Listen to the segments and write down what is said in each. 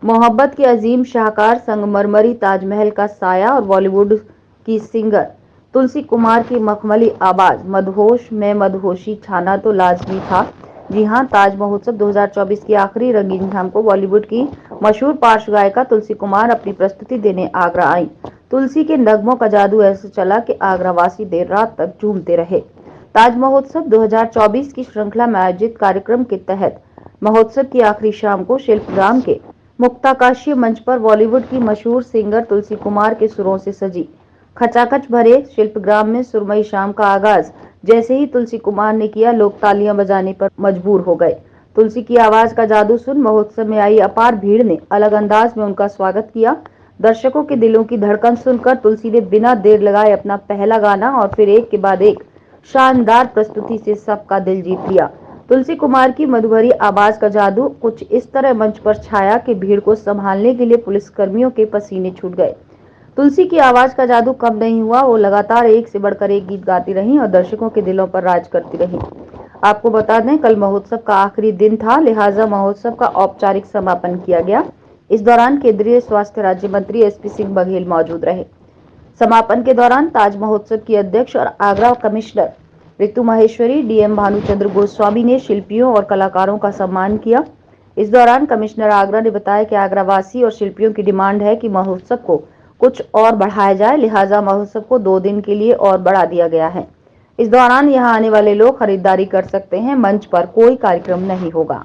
मोहब्बत के अजीम शाहकार संगमरमरी ताजमहल का साया और बॉलीवुड की सिंगर तुलसी कुमार की मखमली आवाज मदहोश में मदहोशी छाना तो लाजमी था। जी हां, ताज महोत्सव 2024 की आखिरी रंगीन शाम को बॉलीवुड की मशहूर पार्श्व गायिका तुलसी कुमार अपनी प्रस्तुति देने आगरा आई। तुलसी के नगमों का जादू ऐसे चला कि आगरावासी देर रात तक झूमते रहे। ताज महोत्सव 2024 की श्रृंखला में आयोजित कार्यक्रम के तहत महोत्सव की आखिरी शाम को शिल्पग्राम के मुक्ताकाशीय मंच पर बॉलीवुड की मशहूर सिंगर तुलसी कुमार के सुरों से सजी खचाखच भरे शिल्पग्राम में सुरमई शाम का आगाज जैसे ही तुलसी कुमार ने किया, लोग तालियां बजाने पर मजबूर हो गए। तुलसी की आवाज का जादू सुन महोत्सव में आई अपार भीड़ ने अलग अंदाज में उनका स्वागत किया। दर्शकों के दिलों की धड़कन सुनकर तुलसी ने बिना देर लगाए अपना पहला गाना और फिर एक के बाद एक शानदार प्रस्तुति से सबका दिल जीत लिया। तुलसी कुमार की मधुभरी आवाज का जादू कुछ इस तरह मंच पर छाया कि भीड़ को संभालने के लिए पुलिसकर्मियों के पसीने छूट गए। तुलसी की आवाज का जादू कम नहीं हुआ, वो लगातार एक से बढ़कर एक गीत गाती रहीं और दर्शकों के दिलों पर राज करती रहीं। आपको बता दें, कल महोत्सव का आखिरी दिन था, लिहाजा महोत्सव का औपचारिक समापन किया गया। इस दौरान केंद्रीय स्वास्थ्य राज्य मंत्री एसपी सिंह बघेल मौजूद रहे। समापन के दौरान ताज महोत्सव की अध्यक्ष और आगरा कमिश्नर ऋतु माहेश्वरी, डीएम भानुचंद्र गोस्वामी ने शिल्पियों और कलाकारों का सम्मान किया। इस दौरान कमिश्नर आगरा ने बताया कि आगरावासी और शिल्पियों की डिमांड है कि महोत्सव को कुछ और बढ़ाया जाए, लिहाजा महोत्सव को 2 दिन के लिए और बढ़ा दिया गया है। इस दौरान यहां आने वाले लोग खरीदारी कर सकते हैं। मंच पर कोई कार्यक्रम नहीं होगा।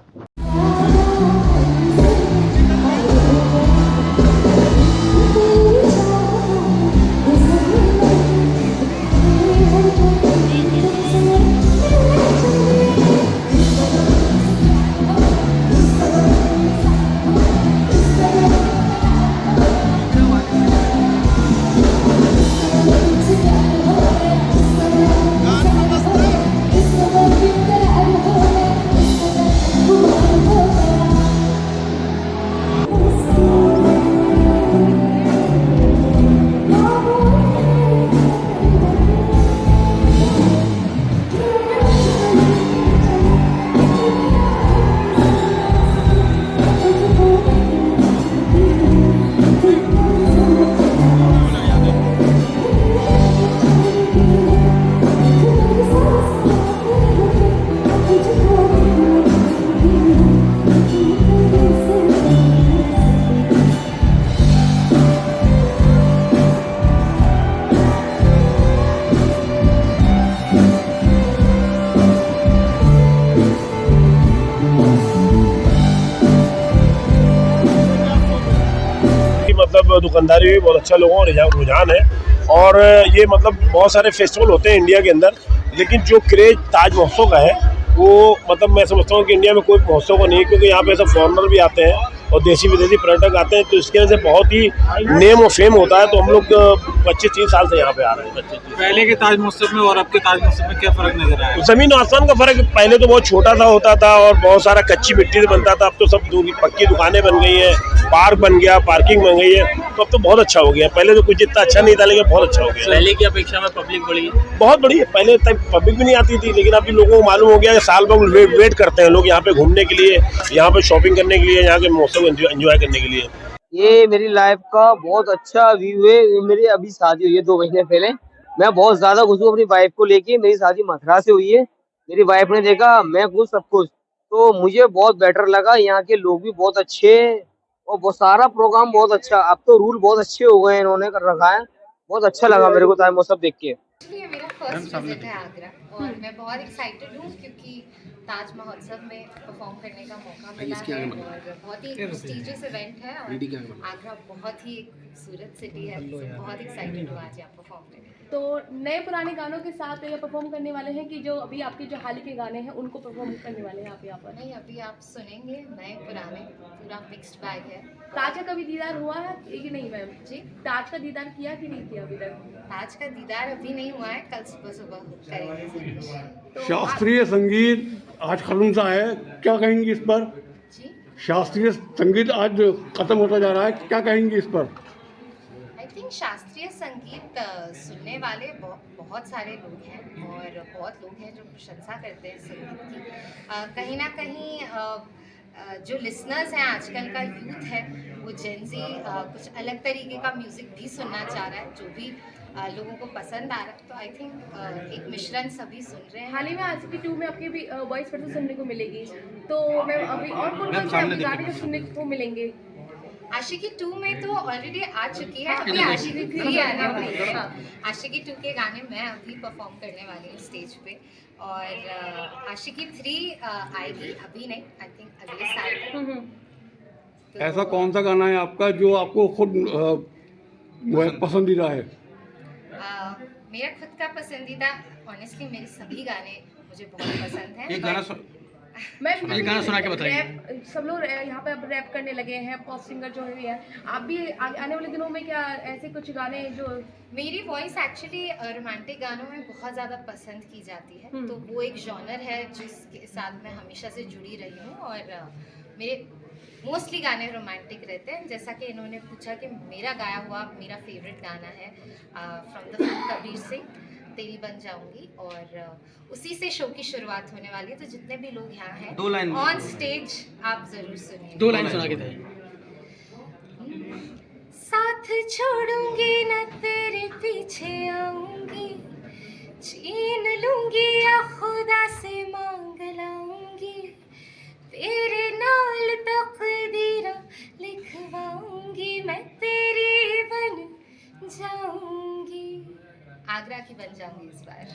मतलब दुकानदारी भी बहुत अच्छा लोगों का रुझान है और ये मतलब बहुत सारे फेस्टिवल होते हैं इंडिया के अंदर, लेकिन जो क्रेज ताज महोत्सव का है वो मतलब मैं समझता हूँ कि इंडिया में कोई महोत्सव का नहीं है, क्योंकि यहाँ पे सब फॉरेनर भी आते हैं और देशी विदेशी पर्यटक आते हैं, तो इसके वजह से बहुत ही नेम और फेम होता है। तो हम लोग 25-30 साल से यहाँ पे आ रहे हैं। पहले के ताज महोत्सव में और अब के ताज महोत्सव में क्या फर्क नजर आया? जमीन आसमान का फर्क। पहले तो बहुत छोटा सा होता था और बहुत सारा कच्ची मिट्टी से बनता था, अब तो सब पक्की दुकानें बन गई है, पार्क बन गया, पार्किंग बन गई है, तो अब तो बहुत अच्छा हो गया। पहले तो कुछ इतना अच्छा नहीं था, लेकिन बहुत अच्छा हो गया। पहले की अपेक्षा में पब्लिक बढ़ी है, बहुत बड़ी है। पहले तक पब्लिक भी नहीं आती थी, लेकिन अभी लोगों को मालूम हो गया कि साल भर वेट करते हैं लोग यहाँ पे घूमने के लिए, यहाँ पे शॉपिंग करने के लिए, यहाँ के मौसम एंजॉय करने के लिए। ये मेरी लाइफ का बहुत अच्छा व्यू है। मेरी अभी शादी हुई है 2 महीने पहले। मैं बहुत ज्यादा खुश हूँ अपनी वाइफ को लेके। मेरी शादी मथुरा से हुई है। मेरी वाइफ ने देखा, मैं खुश, सब कुछ, तो मुझे बहुत बेटर लगा। यहाँ के लोग भी बहुत अच्छे और बहुत सारा प्रोग्राम बहुत अच्छा। अब तो रूल बहुत अच्छे हो गए, इन्होंने कर रखा है। बहुत अच्छा लगा मेरे को ताज महोत्सव देख के। ये मेरा फर्स्ट विजिट है आगरा और मैं बहुत एक्साइटेड हूँ क्योंकि ताज महोत्सव में परफॉर्म करने का मौका मिला है और बहुत ही प्रेस्टिजियस इवेंट है और आगरा बहुत ही खूबसूरत सिटी है, तो बहुत एक्साइटेड हूँ आज यहाँ परफॉर्म करने। तो नए पुराने गानों के साथ ये परफॉर्म करने वाले हैं कि जो अभी आपके जो हाल के गाने हैं उनको परफॉर्म करने वाले हैं आप यहाँ पर? नहीं, अभी आप सुनेंगे नए पुराने, पूरा मिक्स्ड बैग है। ताज का कभी दीदार हुआ है कि नहीं मैम? जी, ताज का दीदार किया कि नहीं किया अभी तक? ताज का दीदार अभी नहीं हुआ है, कल सुबह सुबह करेंगे सब कुछ। तो शास्त्रीय संगीत आज खत्म सा है, क्या कहेंगी इस पर? जी, शास्त्रीय संगीत आज खत्म होता जा रहा है, क्या कहेंगी इस पर? आई थिंक शास्त्रीय संगीत सुनने वाले बहुत सारे लोग हैं और बहुत लोग हैं जो प्रशंसा करते हैं संगीत की। कहीं ना कहीं जो लिसनर्स हैं, आजकल का यूथ है, वो जेंजी कुछ अलग तरीके का म्यूज़िक भी सुनना चाह रहा है, जो भी लोगों को पसंद आ रहा है। तो आई थिंक एक मिश्रण सभी सुन रहे हैं। हाल ही में आशिकी 2 में आपकी भी वॉइस वर्जन सुनने को मिलेगी, तो मैम अभी और कौन से गाने जो सुनने को मिलेंगे? आशिकी 2 में तो ऑलरेडी आ चुकी है, अभी आशिकी 3 आने वाली है। आशिकी 2 के गाने मैं अभी परफॉर्म करने वाली हूँ स्टेज पे, और आशिकी 3 आएगी अभी नहीं, आई थिंक अगले साल। तो ऐसा कौन सा गाना है आपका जो आपको खुद पसंदीदा है? मेरा खुद का पसंदीदा ऑनेस्टली मेरे सभी गाने मुझे बहुत पसंद हैं। एक गाना मैं ये गाना सुना के बताइए। सब लोग यहाँ पे अब रैप करने लगे हैं, पॉप सिंगर जो है, आप भी आने वाले दिनों में क्या ऐसे कुछ गाने जो मेरी वॉइस एक्चुअली रोमांटिक गानों में बहुत ज़्यादा पसंद की जाती है, तो वो एक जॉनर है जिसके साथ मैं हमेशा से जुड़ी रही हूँ, और मेरे मोस्टली गाने रोमांटिक रहते हैं। जैसा कि इन्होंने पूछा कि मेरा गाया हुआ मेरा फेवरेट गाना है from the film Kabir Singh, तेरी बन जाऊंगी, और उसी से शो की शुरुआत होने वाली है। तो जितने भी लोग यहाँ हैं 2 लाइन ऑन स्टेज आप जरूर सुनिए। 2 लाइन सुना के दे। साथ छोड़ूंगी न तेरे पीछे आऊंगी, छीन लूंगी या खुदा से मांग लाऊंगी, तेरे नाल तकदीर लिखवाऊंगी, मैं तेरी बन जाऊंगी। आगरा की बन जाऊंगी इस बार।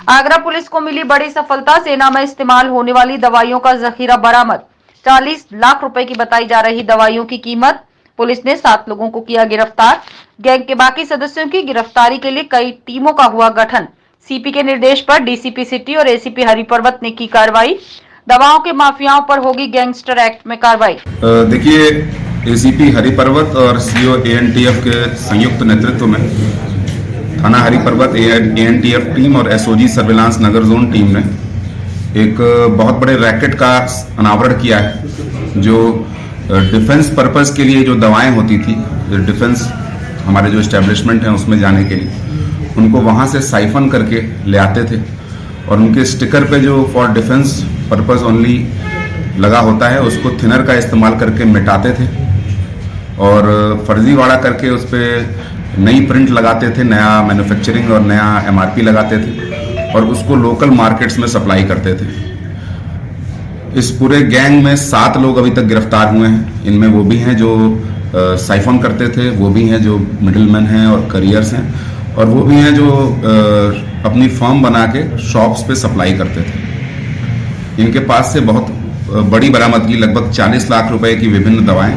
आगरा पुलिस को मिली बड़ी सफलता, सेना में इस्तेमाल होने वाली दवाइयों का जखीरा बरामद। 40 लाख रुपए की बताई जा रही दवाइयों की कीमत। पुलिस ने 7 लोगों को किया गिरफ्तार। गैंग के बाकी सदस्यों की गिरफ्तारी के लिए कई टीमों का हुआ गठन। सीपी के निर्देश पर डीसीपी सिटी और एसीपी हरिपर्वत ने की कार्रवाई। दवाओं के माफियाओं पर होगी गैंगस्टर एक्ट में कार्रवाई। देखिए, एसीपी हरिपर्वत और सीओ एएनटीएफ के संयुक्त नेतृत्व में थाना हरिपर्वत एएनटीएफ टीम और एसओजी सर्विलांस नगर जोन टीम ने एक बहुत बड़े रैकेट का अनावरण किया है, जो डिफेंस पर्पस के लिए जो दवाएं होती थी, डिफेंस हमारे जो एस्टेब्लिशमेंट हैं उसमें जाने के लिए, उनको वहां से साइफन करके ले आते थे, और उनके स्टिकर पे जो फॉर डिफेंस पर्पस ओनली लगा होता है उसको थिनर का इस्तेमाल करके मिटाते थे, और फर्जीवाड़ा करके उस पर नई प्रिंट लगाते थे, नया मैन्युफैक्चरिंग और नया एमआरपी लगाते थे, और उसको लोकल मार्केट्स में सप्लाई करते थे। इस पूरे गैंग में 7 लोग अभी तक गिरफ्तार हुए हैं। इनमें वो भी हैं जो साइफन करते थे, वो भी हैं जो मिडिलमैन हैं और करियर्स हैं, और वो भी हैं जो अपनी फर्म बना के शॉप्स पे सप्लाई करते थे। इनके पास से बहुत बड़ी बरामदगी, लगभग 40 लाख रुपए की विभिन्न दवाएं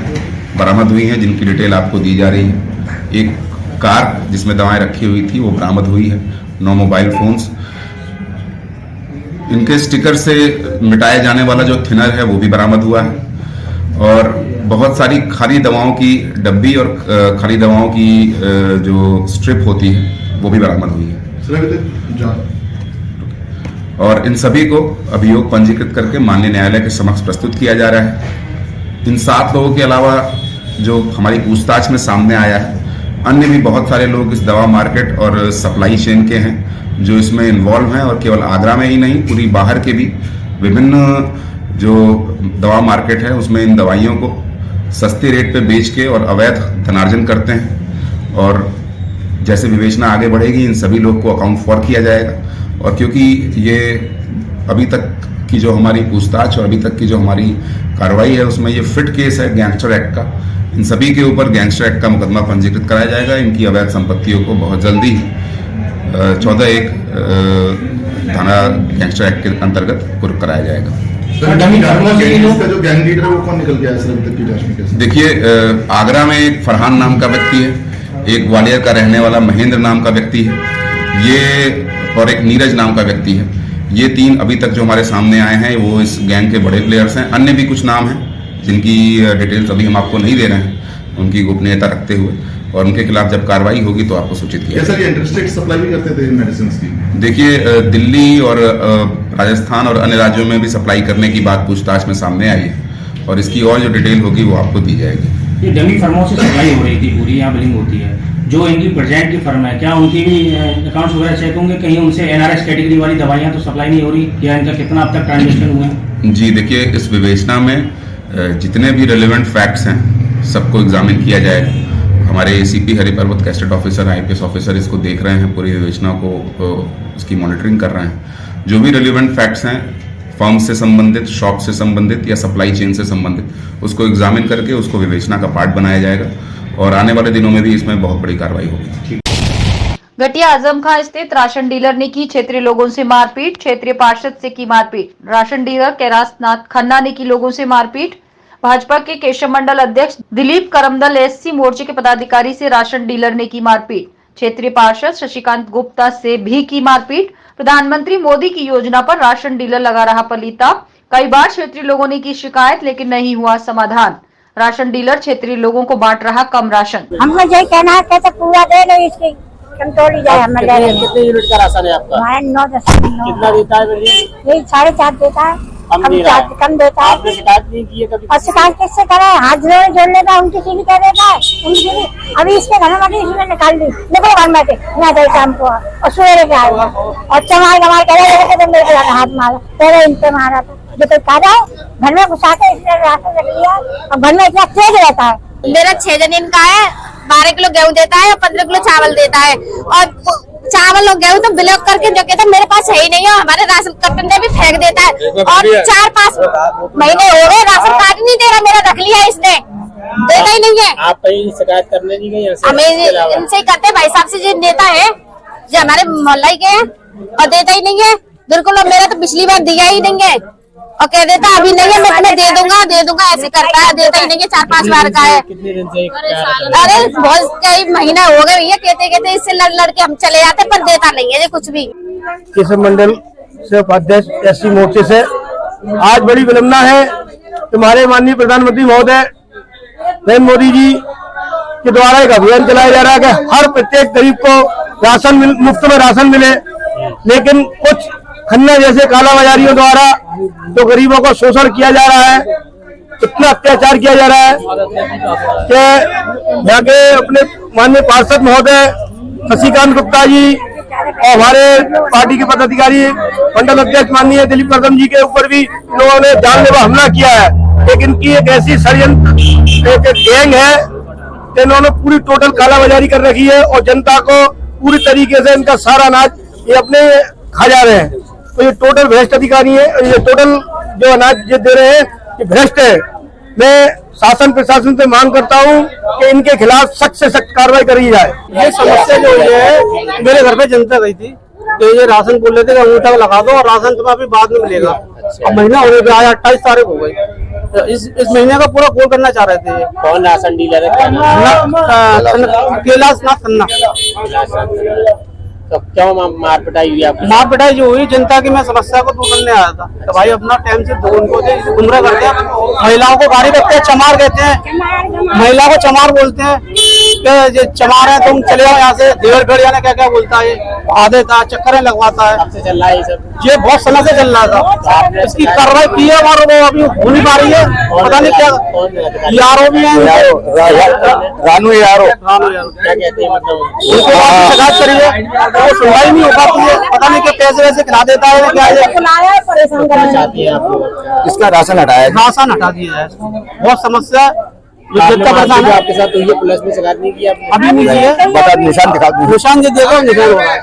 बरामद हुई हैं, जिनकी डिटेल आपको दी जा रही है। एक कार जिसमें दवाएं रखी हुई थी वो बरामद हुई है, 9 मोबाइल फोन्स। इनके स्टिकर से मिटाए जाने वाला जो थिनर है वो भी बरामद हुआ है, और बहुत सारी खाली दवाओं की डब्बी और खाली दवाओं की जो स्ट्रिप होती है वो भी बरामद हुई है। और इन सभी को अभियोग पंजीकृत करके माननीय न्यायालय के समक्ष प्रस्तुत किया जा रहा है। इन 7 लोगों के अलावा जो हमारी पूछताछ में सामने आया है, अन्य भी बहुत सारे लोग इस दवा मार्केट और सप्लाई चेन के हैं जो इसमें इन्वॉल्व हैं, और केवल आगरा में ही नहीं, पूरी बाहर के भी विभिन्न जो दवा मार्केट है उसमें इन दवाइयों को सस्ते रेट पे बेच के और अवैध धनार्जन करते हैं। और जैसे विवेचना आगे बढ़ेगी इन सभी लोग को अकाउंट फॉर किया जाएगा, और क्योंकि ये अभी तक की जो हमारी पूछताछ और अभी तक की जो हमारी कार्रवाई है उसमें ये फिट केस है गैंगस्टर एक्ट का, इन सभी के ऊपर गैंगस्टर एक्ट का मुकदमा पंजीकृत कराया जाएगा। इनकी अवैध संपत्तियों को बहुत जल्दी 14(1) थाना गैंगस्टर एक्ट के अंतर्गत कुर्क कराया जाएगा। जो गैंग लीडर है वो कौन निकल गया है अभी तक की जांच में? कैसे? देखिए, आगरा में एक फरहान नाम का व्यक्ति है, एक ग्वालियर का रहने वाला महेंद्र नाम का व्यक्ति है, ये और एक नीरज नाम का व्यक्ति है। ये 3 अभी तक जो हमारे सामने आए हैं वो इस गैंग के बड़े प्लेयर्स हैं। अन्य भी कुछ नाम हैं जिनकी डिटेल्स अभी हम आपको नहीं दे रहे हैं, उनकी गोपनीयता रखते हुए, और उनके खिलाफ जब कार्रवाई होगी तो आपको सूचित किया जाएगा। इंटरस्टेट सप्लाई भी करते थे मेडिसिन की? देखिए, दिल्ली और राजस्थान और अन्य राज्यों में भी सप्लाई करने की बात पूछताछ में सामने आई है, और इसकी और जो डिटेल होगी वो आपको दी जाएगी। ये डमी फर्मों से सप्लाई हो रही थी, पूरी यहाँ बिलिंग होती है। जो इनकी प्रेजेंट की फर्म है, क्या उनकी भी अकाउंट्स वगैरह चेक होंगे? कहीं उनसे एनआरएस कैटेगरी वाली दवाइयाँ तो सप्लाई नहीं हो रही, या इनका कितना अब तक ट्रांजेक्शन हुए हैं? जी देखिए, इस विवेचना में जितने भी रिलेवेंट फैक्ट्स हैं सबको एग्जामिन किया जाएगा। हमारे एसीपी हरिपर्वत कैस्टेट ऑफिसर, आईपीएस ऑफिसर इसको देख रहे हैं, पूरी विवेचना को इसकी मॉनिटरिंग कर रहे हैं। जो भी रिलेवेंट फैक्ट्स हैं फर्म से संबंधित, शॉप से संबंधित या सप्लाई चेन से संबंधित, उसको एग्जामिन करके उसको विवेचना का पार्ट बनाया जाएगा और आने वाले दिनों में भी इसमें बहुत बड़ी कार्रवाई होगी। घटिया आजम खां स्थित राशन डीलर ने की क्षेत्रीय लोगों से मारपीट, क्षेत्रीय पार्षद से की मारपीट। राशन डीलर कैलाशनाथ खन्ना ने की लोगों से मारपीट। भाजपा के केशव मंडल अध्यक्ष दिलीप करमदल एससी मोर्चे के पदाधिकारी से राशन डीलर ने की मारपीट। क्षेत्रीय पार्षद शशिकांत गुप्ता से भी की मारपीट। प्रधानमंत्री मोदी की योजना पर राशन डीलर लगा रहा पलीता। कई बार क्षेत्रीय लोगों ने की शिकायत लेकिन नहीं हुआ समाधान। राशन डीलर क्षेत्रीय लोगों को बांट रहा कम राशन। हमको यही कहना है कैसे पूरा दे नहीं इसकी कंट्रोल ही जाए। हमें कितने यूनिट का राशन है आपका? हमारा 9-10 कितना देता है? यही 4.5 देता है, कम देता है। आपने शिकायत नहीं की है कभी? और शिकायत किससे करे? हाथ जोड़ लेता है, उनकी सीधी कह देता है, उनकी भी। अभी इसके घर में इसने निकाल दी, निकलो घर में यहाँ से शाम को और सवेरे के आएगा और चमार कमार करे हाथ मारा, पहले इन पे मारा था। जो कोई खा जाए घर में घुसा के इसने राशन रख लिया और घर में इतना तेज रहता है। मेरा 6 दिन का है, 12 किलो गेहूं देता है और 15 किलो चावल देता है। और चावल और गेहूं तो ब्लॉक करके जो कहता है मेरे पास है ही नहीं है, हमारे राशन कार्ड भी फेंक देता है। और 4-5 महीने हो गए राशन कार्ड नहीं दे रहा, मेरा रख लिया इसने, देता ही नहीं है। आप कहीं शिकायत करने नहीं गई? हमें इनसे ही कहते भाई साहब से जो देता है जो हमारे मोहल्ला के हैं और देता ही नहीं है बिल्कुल। और मेरा तो पिछली बार दिया ही नहीं है और कह देता अभी नहीं है, मैं तुम्हें दे दूंगा ऐसे करता है, देता ही नहीं है। 4-5 बार का है। कितने दिन से? अरे बहुत कई महीना हो गए भैया, कहते इससे लड़ के हम चले जाते पर देता नहीं है ये कुछ भी। केशव मंडल से उपाध्यक्ष एससी मोर्चे से आज बड़ी विडंबना है। तुम्हारे माननीय प्रधानमंत्री महोदय नरेंद्र मोदी जी के द्वारा एक अभियान चलाया जा रहा है कि हर प्रत्येक गरीब को राशन मुफ्त में राशन मिले, लेकिन कुछ खन्ना जैसे काला बाजारियों द्वारा तो गरीबों को शोषण किया जा रहा है, इतना अत्याचार किया जा रहा है कि यहाँ के अपने माननीय पार्षद महोदय शशिकांत गुप्ता जी और हमारे पार्टी के पदाधिकारी मंडल अध्यक्ष माननीय दिलीप करदम जी के ऊपर भी लोगों ने जानलेवा हमला किया है। लेकिन इनकी एक ऐसी षड्यंत्र एक गैंग है कि इन्होंने पूरी टोटल कालाबाजारी कर रखी है और जनता को पूरी तरीके से इनका सारा अनाज ये अपने खा जा रहे हैं। तो ये टोटल भ्रष्ट अधिकारी है, ये टोटल जो अनाज ये दे रहे हैं ये भ्रष्ट है। मैं शासन प्रशासन से मांग करता हूँ कि इनके खिलाफ सख्त से सख्त कार्रवाई करी जाए। ये समस्या जो है मेरे घर पे जनता गई थी कि ये राशन बोल रहे थे कि अंगूठा लगा दो और राशन तुम्हें अभी बाद में मिलेगा। अब महीना होने पे आज 28 तारीख हो गई, इस महीने का पूरा कॉल करना चाह रहे थे। कौन राशन डीलर है? कैलाशनाथ खन्ना। तो क्यों मार पिटाई हुई? मार पिटाई जो हुई जनता की, मैं समस्या को दूर करने आया था। तो भाई अपना टाइम से दो उनको गुमराह करते हैं, महिलाओं को गाड़ी रखते हैं, चमार कहते हैं, महिला को चमार बोलते हैं कि चमार है तुम चले जाओ यहाँ से। देवरगढ़ जाने क्या क्या बोलता है, आ देता चक्करें लगवाता है। आपसे चल रहा है ये सब? ये बहुत समय से चल रहा था, इसकी कार्रवाई की है और वो अभी हो नहीं पा रही है। पता नहीं क्या यारो भी है, रानू यारो क्या कहते हैं? मतलब उनको शिकायत करी है, वो सुनवाई नहीं हो पाती है। पता नहीं क्या पैसे वैसे खिला देता है क्या है। परेशान चाहती है आप? इसका राशन हटाया? राशन हटा दिया जाए, बहुत समस्या आपके साथ हुई है, पुलिस में शिकायत नहीं की आपने? अभी नहीं की है। बता निशान दिखा दो। निशान जो देगा निशान होगा।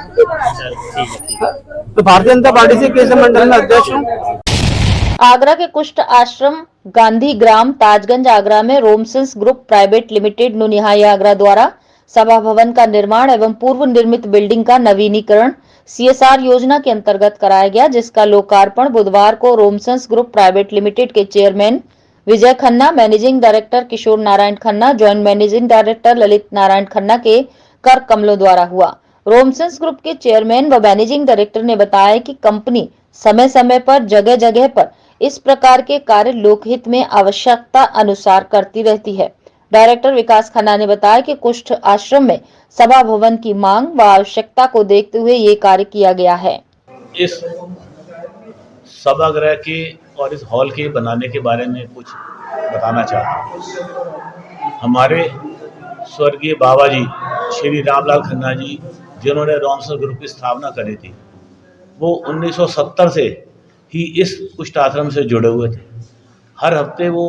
तो भारतीय जनता पार्टी से केशव मंडल में अध्यक्ष हूँ। आगरा के कुष्ठ आश्रम गांधी ग्राम ताजगंज आगरा में Romsons group private limited Nunihai Agra द्वारा सभा भवन का निर्माण एवं पूर्व निर्मित बिल्डिंग का नवीनीकरण CSR योजना के अंतर्गत कराया गया, जिसका लोकार्पण बुधवार को रोमसंस ग्रुप प्राइवेट लिमिटेड के chairman Vijay Khanna, managing director Kishore Narayan Khanna, joint managing director Lalit Narayan Khanna के कर कमलों द्वारा हुआ। रोमसंस ग्रुप के चेयरमैन व मैनेजिंग डायरेक्टर ने बताया कि कंपनी समय समय पर जगह जगह पर इस प्रकार के कार्य लोकहित में आवश्यकता अनुसार करती रहती है। डायरेक्टर विकास खन्ना ने बताया कि कुष्ठ आश्रम में सभा भवन की मांग व आवश्यकता को देखते हुए ये कार्य किया गया है। इस सभागृह के और इस हॉल के बनाने के बारे में कुछ बताना चाहता हूँ। हमारे स्वर्गीय बाबा जी श्री रामलाल खन्ना जी, जिन्होंने रोमसंस ग्रुप की स्थापना करी थी, वो 1970 से ही इस कुष्ठ आश्रम से जुड़े हुए थे। हर हफ्ते वो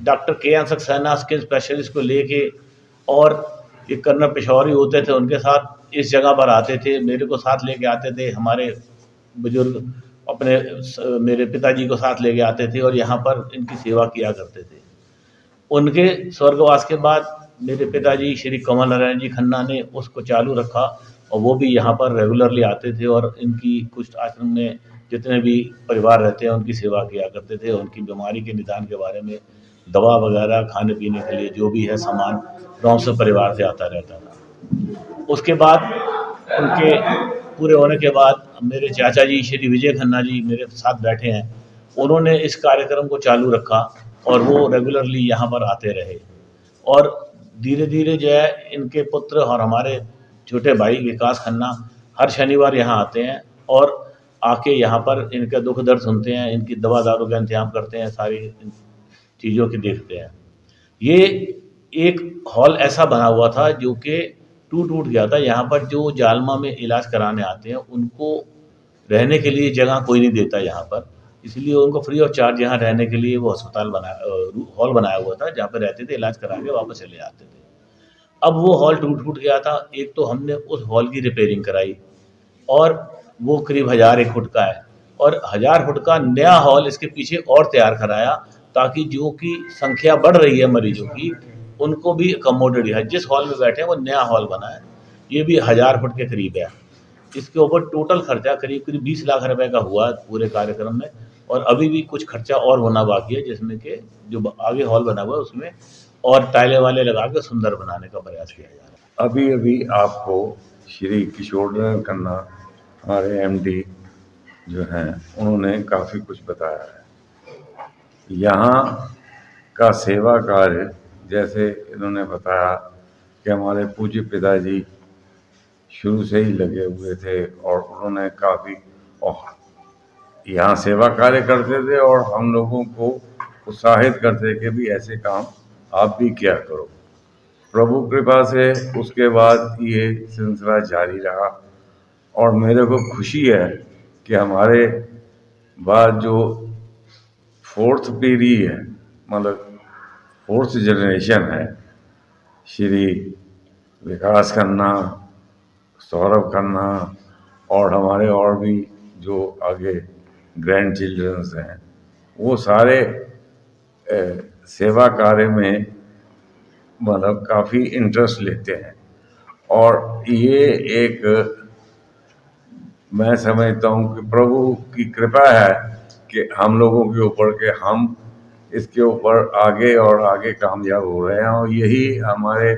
डॉक्टर के सक्सेना स्किन स्पेशलिस्ट को लेके, और ये कर्नल पेशौरी होते थे उनके साथ इस जगह पर आते थे, मेरे को साथ लेके आते थे, हमारे बुजुर्ग अपने मेरे पिताजी को साथ लेके आते थे और यहाँ पर इनकी सेवा किया करते थे। उनके स्वर्गवास के बाद मेरे पिताजी श्री कमल नारायण जी खन्ना ने उसको चालू रखा और वो भी यहाँ पर रेगुलरली आते थे और इनकी कुछ आश्रम में जितने भी परिवार रहते हैं उनकी सेवा किया करते थे। उनकी बीमारी के निदान के बारे में दवा वगैरह खाने पीने के लिए जो भी है सामान रॉम्स परिवार से आता रहता था। उसके बाद उनके पूरे होने के बाद मेरे चाचा जी श्री विजय खन्ना जी मेरे साथ बैठे हैं, उन्होंने इस कार्यक्रम को चालू रखा और वो रेगुलरली यहाँ पर आते रहे और धीरे धीरे जो है इनके पुत्र और हमारे छोटे भाई विकास खन्ना हर शनिवार यहाँ आते हैं और आके यहाँ पर इनका दुख दर्द सुनते हैं, इनकी दवा दारू का इंतजाम करते हैं, सारी चीज़ों की देखते हैं। ये एक हॉल ऐसा बना हुआ था जो कि टूट गया था। यहाँ पर जो जालमा में इलाज कराने आते हैं उनको रहने के लिए जगह कोई नहीं देता यहाँ पर, इसलिए उनको फ्री ऑफ चार्ज यहाँ रहने के लिए वो अस्पताल हॉल बनाया हुआ था जहाँ पर रहते थे, इलाज करा के वापस चले जाते थे। अब वो हॉल टूट गया था। एक तो हमने उस हॉल की रिपेयरिंग कराई और वो करीब 1000 फुट का है और 1000 फुट का नया हॉल इसके पीछे और तैयार कराया ताकि जो की संख्या बढ़ रही है मरीजों की उनको भी अकोमोडेट है। जिस हॉल में बैठे हैं वो नया हॉल बना है, ये भी 1000 फुट के करीब है। इसके ऊपर टोटल खर्चा करीब 20 लाख रुपए का हुआ पूरे कार्यक्रम में और अभी भी कुछ खर्चा और होना बाकी है, जिसमें कि जो आगे हॉल बना हुआ है उसमें और टाइलें वाले लगा के सुंदर बनाने का प्रयास किया जा रहा है। अभी आपको श्री किशोर खन्ना हमारे एमडी जो हैं उन्होंने काफ़ी कुछ बताया है। यहाँ का सेवा कार्य जैसे इन्होंने बताया कि हमारे पूज्य पिताजी शुरू से ही लगे हुए थे और उन्होंने काफ़ी यहाँ सेवा कार्य करते थे और हम लोगों को उत्साहित करते कि भी ऐसे काम आप भी क्या करो। प्रभु कृपा से उसके बाद ये सिलसिला जारी रहा और मेरे को खुशी है कि हमारे बाद जो 4th पीढ़ी है, मतलब 4th जनरेशन है, श्री विकास खन्ना, सौरभ खन्ना और हमारे और भी जो आगे ग्रैंड चिल्ड्रंस हैं वो सारे सेवा कार्य में मतलब काफ़ी इंटरेस्ट लेते हैं और ये एक मैं समझता हूँ कि प्रभु की कृपा है कि हम लोगों के ऊपर के हम इसके ऊपर आगे और आगे कामयाब हो रहे हैं और यही हमारे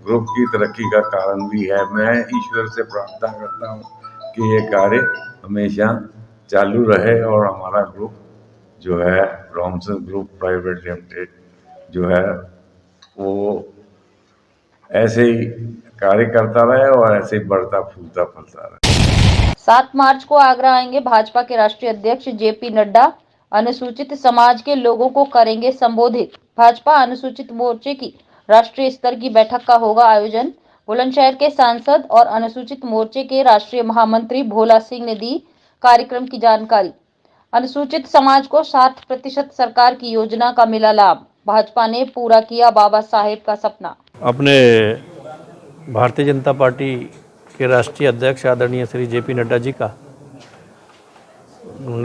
ग्रुप की तरक्की का कारण भी है। मैं ईश्वर से प्रार्थना करता हूँ कि ये कार्य हमेशा चालू रहे और हमारा ग्रुप जो है रॉमसन ग्रुप प्राइवेट लिमिटेड जो है वो ऐसे ही कार्य करता रहे और ऐसे ही बढ़ता फूलता फलता रहे। 7 मार्च को आगरा आएंगे भाजपा के राष्ट्रीय अध्यक्ष जेपी नड्डा। अनुसूचित समाज के लोगों को करेंगे संबोधित। भाजपा अनुसूचित मोर्चे की राष्ट्रीय स्तर की बैठक का होगा आयोजन। बुलंदशहर के सांसद और अनुसूचित मोर्चे के राष्ट्रीय महामंत्री भोला सिंह ने दी कार्यक्रम की जानकारी। अनुसूचित समाज को 60% सरकार की योजना का मिला लाभ। भाजपा ने पूरा किया बाबा साहेब का सपना। अपने भारतीय जनता पार्टी के राष्ट्रीय अध्यक्ष आदरणीय श्री जेपी नड्डा जी का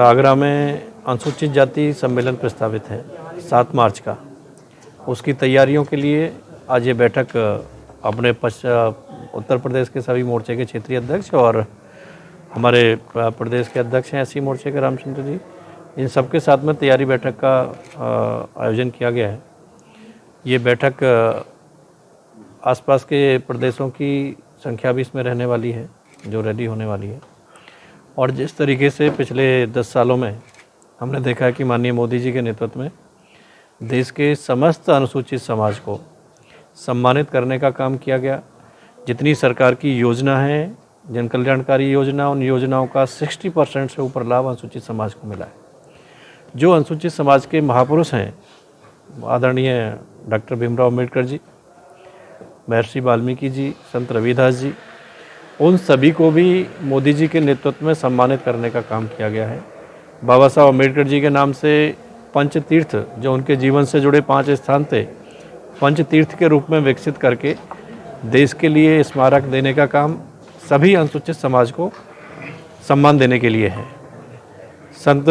आगरा में अनुसूचित जाति सम्मेलन प्रस्तावित है 7 मार्च का। उसकी तैयारियों के लिए आज ये बैठक अपने उत्तर प्रदेश के सभी मोर्चे के क्षेत्रीय अध्यक्ष और हमारे प्रदेश के अध्यक्ष हैं एससी मोर्चे के रामचंद्र जी, इन सबके साथ में तैयारी बैठक का आयोजन किया गया है। ये बैठक आसपास के प्रदेशों की संख्या भी इसमें रहने वाली है जो रेडी होने वाली है। और जिस तरीके से पिछले 10 सालों में हमने देखा है कि माननीय मोदी जी के नेतृत्व में देश के समस्त अनुसूचित समाज को सम्मानित करने का काम किया गया। जितनी सरकार की योजना है, जन कल्याणकारी योजना, उन योजनाओं का 60% से ऊपर लाभ अनुसूचित समाज को मिला है। जो अनुसूचित समाज के महापुरुष हैं आदरणीय डॉक्टर भीमराव अम्बेडकर जी, महर्षि वाल्मीकि जी, संत रविदास जी, उन सभी को भी मोदी जी के नेतृत्व में सम्मानित करने का काम किया गया है। बाबा साहब अम्बेडकर जी के नाम से पंचतीर्थ जो उनके जीवन से जुड़े 5 स्थान थे, पंचतीर्थ के रूप में विकसित करके देश के लिए स्मारक देने का काम सभी अनुसूचित समाज को सम्मान देने के लिए है। संत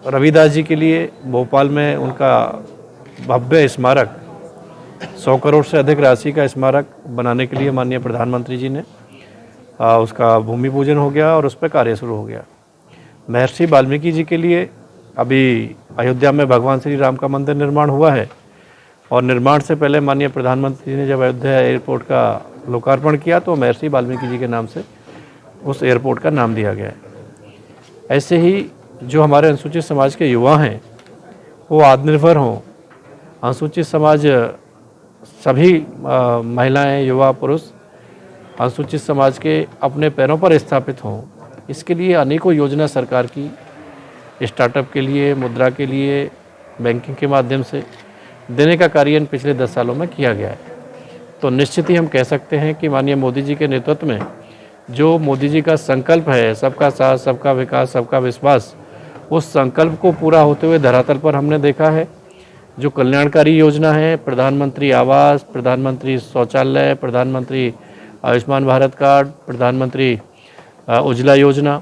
रविदास जी के लिए भोपाल में उनका भव्य स्मारक 100 करोड़ से अधिक राशि का स्मारक बनाने के लिए माननीय प्रधानमंत्री जी ने उसका भूमि पूजन हो गया और उस पर कार्य शुरू हो गया। महर्षि वाल्मीकि जी के लिए अभी अयोध्या में भगवान श्री राम का मंदिर निर्माण हुआ है और निर्माण से पहले माननीय प्रधानमंत्री जी ने जब अयोध्या एयरपोर्ट का लोकार्पण किया तो महर्षि वाल्मीकि जी के नाम से उस एयरपोर्ट का नाम दिया गया है। ऐसे ही जो हमारे अनुसूचित समाज के युवा हैं वो आत्मनिर्भर हों, अनुसूचित समाज सभी महिलाएं, युवा, पुरुष अनुसूचित समाज के अपने पैरों पर स्थापित हों, इसके लिए अनेकों योजना सरकार की स्टार्टअप के लिए, मुद्रा के लिए, बैंकिंग के माध्यम से देने का कार्य पिछले 10 सालों में किया गया है। तो निश्चित ही हम कह सकते हैं कि माननीय मोदी जी के नेतृत्व में जो मोदी जी का संकल्प है, सबका साथ, सबका विकास, सबका विश्वास, उस संकल्प को पूरा होते हुए धरातल पर हमने देखा है। जो कल्याणकारी योजना है, प्रधानमंत्री आवास, प्रधानमंत्री शौचालय, प्रधानमंत्री आयुष्मान भारत कार्ड, प्रधानमंत्री उज्ज्वला योजना,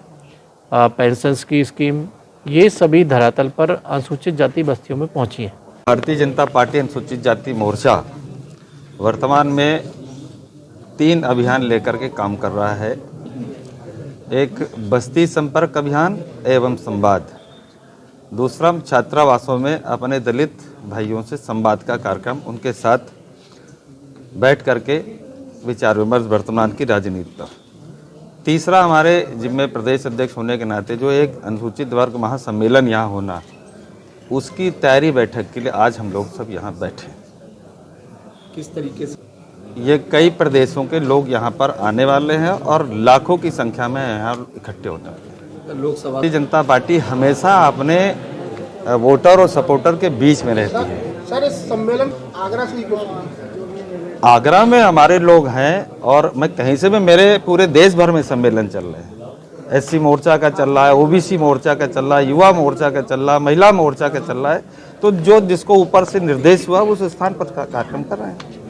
पेंशन्स की स्कीम, ये सभी धरातल पर अनुसूचित जाति बस्तियों में पहुंची हैं। भारतीय जनता पार्टी अनुसूचित जाति मोर्चा वर्तमान में 3 अभियान लेकर के काम कर रहा है। एक बस्ती संपर्क अभियान एवं संवाद, दूसरा छात्रावासों में अपने दलित भाइयों से संवाद का कार्यक्रम, उनके साथ बैठ करके विचार विमर्श वर्तमान की राजनीति पर। तीसरा हमारे जिम्मे प्रदेश अध्यक्ष होने के नाते जो एक अनुसूचित वर्ग महासम्मेलन यहाँ होना, उसकी तैयारी बैठक के लिए आज हम लोग सब यहाँ बैठे। किस तरीके से? ये कई प्रदेशों के लोग यहाँ पर आने वाले हैं और लाखों की संख्या में यहाँ इकट्ठे होने वाले हैं। लोकसभा भारतीय जनता पार्टी हमेशा अपने वोटर और सपोर्टर के बीच में रहती है। सर, इस सम्मेलन आगरा से आगरा में हमारे लोग हैं और मैं कहीं से भी, मेरे पूरे देश भर में सम्मेलन चल रहे हैं। एससी मोर्चा का चल रहा है, ओबीसी मोर्चा का चल रहा है, युवा मोर्चा का चल रहा है, महिला मोर्चा का चल रहा है। तो जो जिसको ऊपर से निर्देश हुआ उस स्थान पर कार्यक्रम कर रहे हैं।